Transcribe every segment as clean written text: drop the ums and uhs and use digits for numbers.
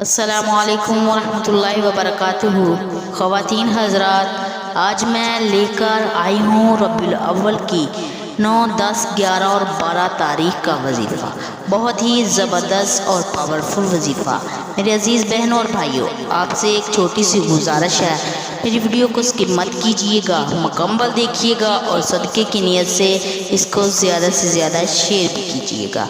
السلام علیکم ورحمۃ اللہ وبرکاتہ۔ خواتین حضرات، آج میں لے کر آئی ہوں ربیع الاول کی 9، 10، 11 اور 12 تاریخ کا وظیفہ۔ بہت ہی زبردست اور پاورفل وظیفہ۔ میرے عزیز بہنوں اور بھائیوں، آپ سے ایک چھوٹی سی گزارش ہے، میری ویڈیو کو اسکپ مت کیجیے گا، مکمل دیکھیے گا اور صدقے کی نیت سے اس کو زیادہ سے زیادہ شیئر بھی کیجیے گا۔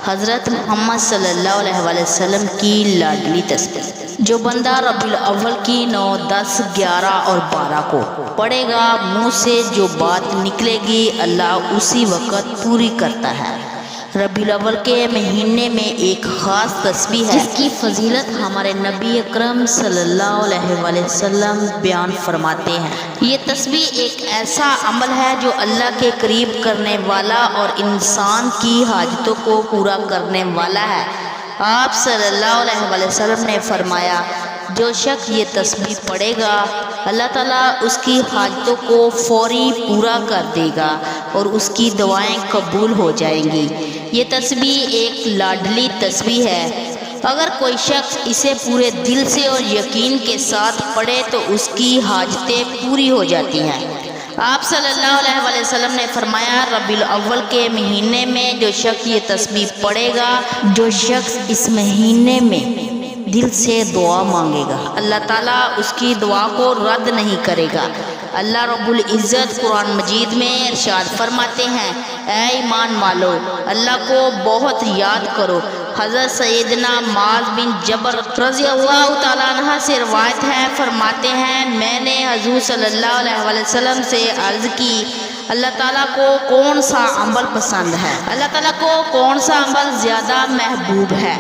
حضرت محمد صلی اللہ علیہ وسلم کی لاڈلی تسبیح، جو بندہ ربیع الاول کی 9، 10، 11 اور 12 کو پڑھے گا، منہ سے جو بات نکلے گی اللہ اسی وقت پوری کرتا ہے۔ ربیع الاول کے مہینے میں ایک خاص تسبیح ہے جس کی فضیلت ہمارے نبی اکرم صلی اللہ علیہ وسلم بیان فرماتے ہیں۔ یہ تسبیح ایک ایسا عمل ہے جو اللہ کے قریب کرنے والا اور انسان کی حاجتوں کو پورا کرنے والا ہے۔ آپ صلی اللہ علیہ وسلم نے فرمایا، جو شخص یہ تسبیح پڑھے گا اللہ تعالیٰ اس کی حاجتوں کو فوری پورا کر دے گا اور اس کی دعائیں قبول ہو جائیں گی۔ یہ تسبیح ایک لاڈلی تسبیح ہے۔ اگر کوئی شخص اسے پورے دل سے اور یقین کے ساتھ پڑھے تو اس کی حاجتیں پوری ہو جاتی ہیں۔ آپ صلی اللہ علیہ وسلم نے فرمایا، ربیع الاول کے مہینے میں جو شخص یہ تسبیح پڑھے گا، جو شخص اس مہینے میں دل سے دعا مانگے گا، اللہ تعالیٰ اس کی دعا کو رد نہیں کرے گا۔ اللہ رب العزت قرآن مجید میں ارشاد فرماتے ہیں، اے ایمان والو، اللہ کو بہت یاد کرو۔ حضرت سیدنا معاذ بن جبل رضی اللہ تعالیٰ عنہ سے روایت ہے، فرماتے ہیں، میں نے حضور صلی اللہ علیہ وسلم سے عرض کی، اللہ تعالیٰ کو کون سا عمل پسند ہے؟ اللہ تعالیٰ کو کون سا عمل زیادہ محبوب ہے؟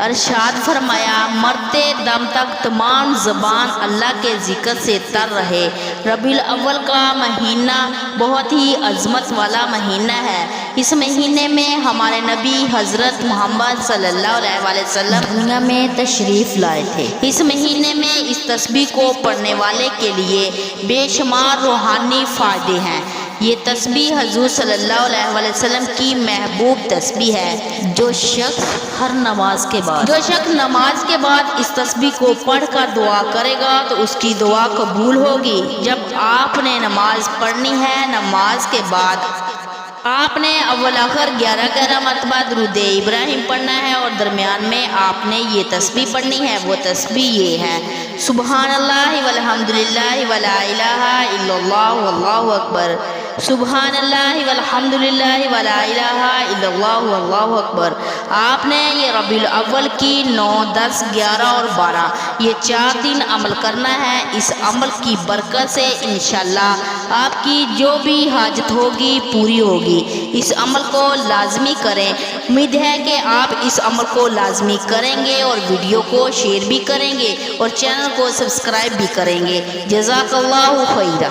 ارشاد فرمایا، مرتے دم تک تمام زبان اللہ کے ذکر سے تر رہے۔ ربیع الاول کا مہینہ بہت ہی عظمت والا مہینہ ہے۔ اس مہینے میں ہمارے نبی حضرت محمد صلی اللہ علیہ وسلم دنیا میں تشریف لائے تھے۔ اس مہینے میں اس تسبیح کو پڑھنے والے کے لیے بے شمار روحانی فائدے ہیں۔ یہ تسبیح حضور صلی اللہ علیہ وسلم کی محبوب تسبیح ہے۔ جو شخص نماز کے بعد اس تسبیح کو پڑھ کر دعا کرے گا تو اس کی دعا قبول ہوگی۔ جب آپ نے نماز پڑھنی ہے، نماز کے بعد آپ نے اول آخر 11 مرتبہ درود ابراہیم پڑھنا ہے اور درمیان میں آپ نے یہ تسبیح پڑھنی ہے۔ وہ تسبیح یہ ہے، سبحان اللہ والحمدللہ ولا الہ الا اللہ واللہ اکبر، سبحان اللہ والحمدللہ ولا الہ الا اللہ واللہ اکبر۔ آپ نے یہ ربیع الاول کی 9، 10، 11 اور 12 یہ 4 دن عمل کرنا ہے۔ اس عمل کی برکت سے انشاءاللہ آپ کی جو بھی حاجت ہوگی پوری ہوگی۔ اس عمل کو لازمی کریں۔ امید ہے کہ آپ اس عمل کو لازمی کریں گے اور ویڈیو کو شیئر بھی کریں گے اور چینل کو سبسکرائب بھی کریں گے۔ جزاک اللہ خیرہ۔